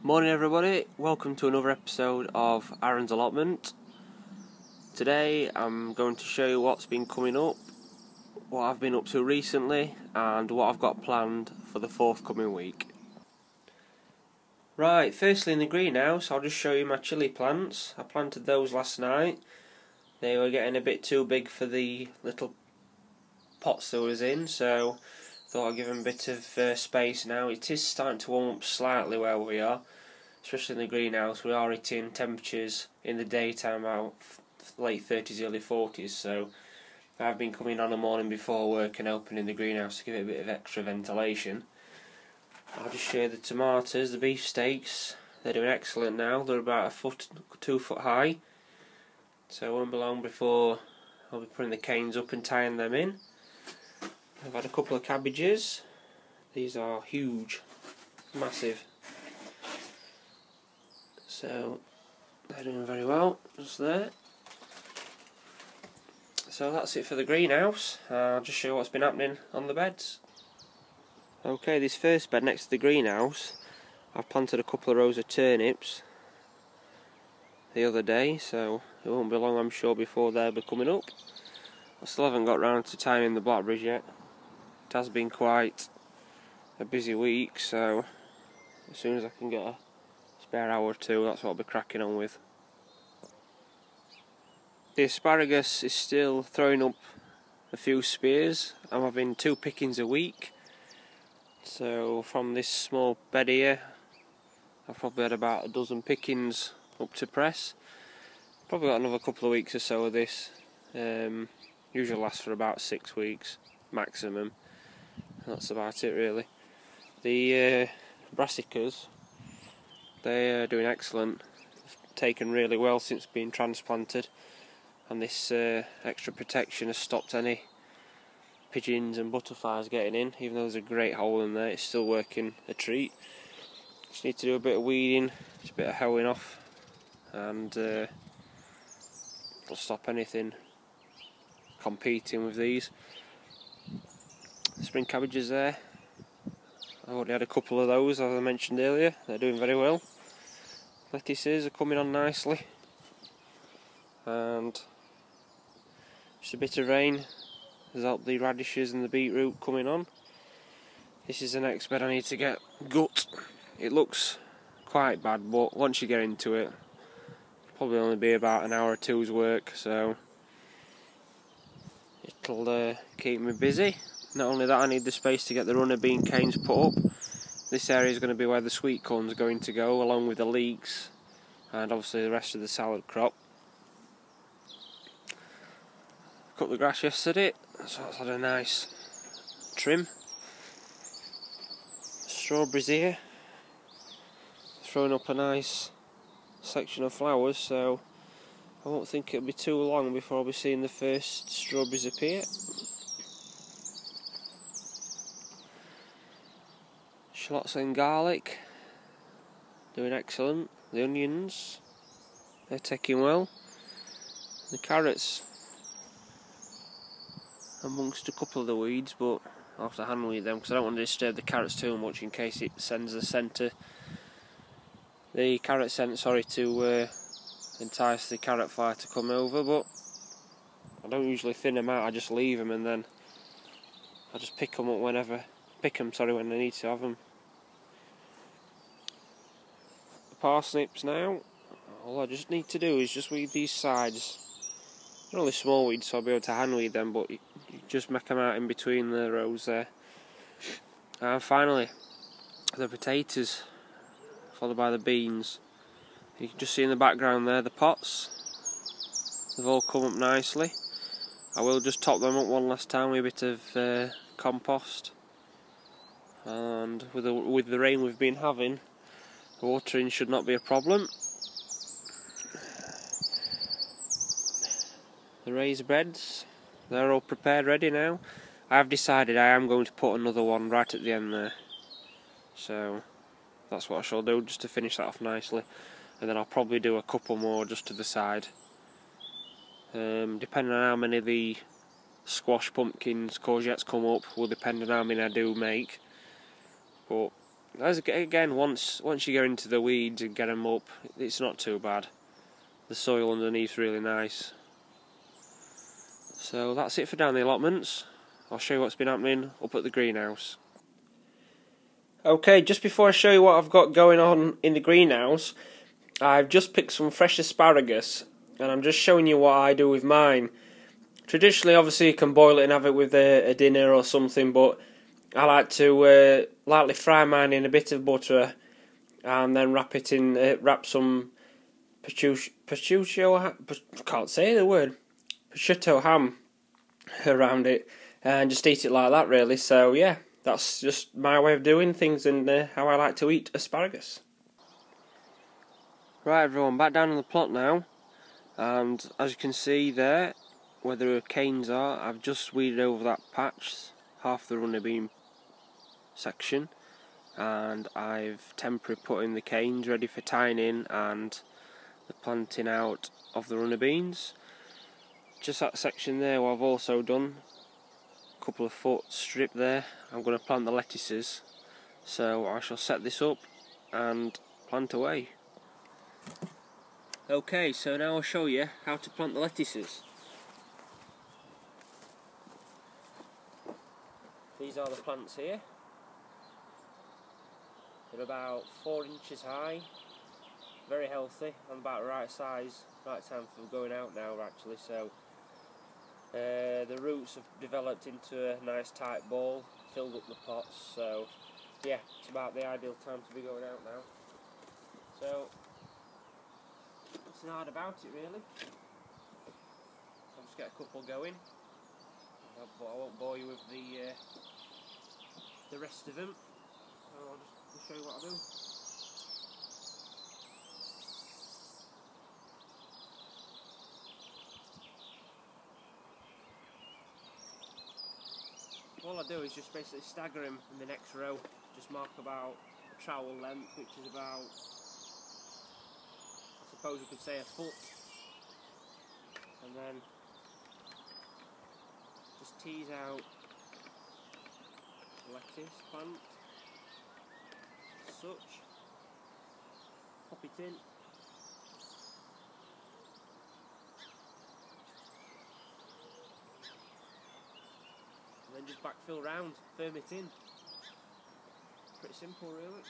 Morning everybody, welcome to another episode of Arrons Allotment. Today I'm going to show you what's been coming up, what I've been up to recently and what I've got planned for the forthcoming week. Right, firstly in the greenhouse I'll just show you my chilli plants. I planted those last night. They were getting a bit too big for the little pots they was in, so thought I'd give them a bit of space now. It is starting to warm up slightly where we are, especially in the greenhouse. We are hitting temperatures in the daytime out late 30s, early 40s, so I've been coming on the morning before work and opening the greenhouse to give it a bit of extra ventilation. I'll just show you the tomatoes, the beefsteaks. They're doing excellent now. They're about 2 foot high, so it won't be long before I'll be putting the canes up and tying them in. I've had a couple of cabbages. These are huge, massive. So they're doing very well, just there. So that's it for the greenhouse. I'll just show you what's been happening on the beds. Okay, this first bed next to the greenhouse, I've planted a couple of rows of turnips the other day, so it won't be long I'm sure before they'll be coming up. I still haven't got round to tying in the blackberries yet. It has been quite a busy week, so as soon as I can get a spare hour or two, that's what I'll be cracking on with. The asparagus is still throwing up a few spears. I'm having 2 pickings a week, so from this small bed here I've probably had about a dozen pickings up to press. Probably got another couple of weeks or so of this. Usually lasts for about 6 weeks maximum. That's about it really. The brassicas, they are doing excellent. They've taken really well since being transplanted, and this extra protection has stopped any pigeons and butterflies getting in. Even though there's a great hole in there, it's still working a treat. Just need to do a bit of weeding, just a bit of hoeing off, and it'll stop anything competing with these. Spring cabbages there, I've already had a couple of those as I mentioned earlier. They're doing very well. Lettuces are coming on nicely, and just a bit of rain has helped the radishes and the beetroot coming on. This is the next bed I need to get gut. It looks quite bad, but once you get into it, it'll probably only be about an hour or two's work, so it'll keep me busy. Not only that, I need the space to get the runner bean canes put up. This area is going to be where the sweet corn is going to go, along with the leeks and obviously the rest of the salad crop. Cut the grass yesterday, so that's had a nice trim. Strawberries here, throwing up a nice section of flowers, so I won't think it'll be too long before I'll be seeing the first strawberries appear. Shallots and garlic, doing excellent. The onions, they're taking well. The carrots, amongst a couple of the weeds, but I'll have to hand weed them because I don't want to disturb the carrots too much in case it sends the carrot scent, to entice the carrot fly to come over. But I don't usually thin them out, I just leave them and then I just pick them up when I need to have them. The parsnips now, all I just need to do is just weed these sides. They're only small weeds, so I'll be able to hand weed them, but you just make them out in between the rows there. And finally, the potatoes, followed by the beans. You can just see in the background there the pots. They've all come up nicely. I will just top them up one last time with a bit of compost. And with the rain we've been having, watering should not be a problem. The raised beds, they're all prepared, ready now. I have decided I am going to put another one right at the end there, so that's what I shall do, just to finish that off nicely, and then I'll probably do a couple more just to the side. Depending on how many of the squash, pumpkins, courgettes come up will depend on how many I do make, but as again, once you get into the weeds and get them up, it's not too bad. The soil underneath's really nice. So that's it for down the allotments. I'll show you what's been happening up at the greenhouse. Okay, just before I show you what I've got going on in the greenhouse, I've just picked some fresh asparagus, and I'm just showing you what I do with mine. Traditionally, obviously, you can boil it and have it with a dinner or something, but I like to lightly fry mine in a bit of butter, and then wrap some prosciutto ham around it, and just eat it like that, really. So yeah, that's just my way of doing things and how I like to eat asparagus. Right, everyone, back down on the plot now, and as you can see there, where the canes are, I've just weeded over that patch, half the runner bean section, and I've temporarily put in the canes ready for tying in and the planting out of the runner beans. Just that section there, what I've also done, a couple of foot strip there, I'm going to plant the lettuces, so I shall set this up and plant away. Okay, so now I'll show you how to plant the lettuces. These are the plants here. They're about 4 inches high, very healthy, and about the right size, right time for going out now actually. So the roots have developed into a nice tight ball, filled up the pots, so yeah, it's about the ideal time to be going out now. So nothing hard about it really. I'll just get a couple going, but I won't bore you with the rest of them. I'll just show you what I do. All I do is just basically stagger them in the next row, just mark about a trowel length, which is about, I suppose you could say, a foot, and then just tease out the lettuce plant, such, pop it in, and then just backfill round, firm it in. Pretty simple really.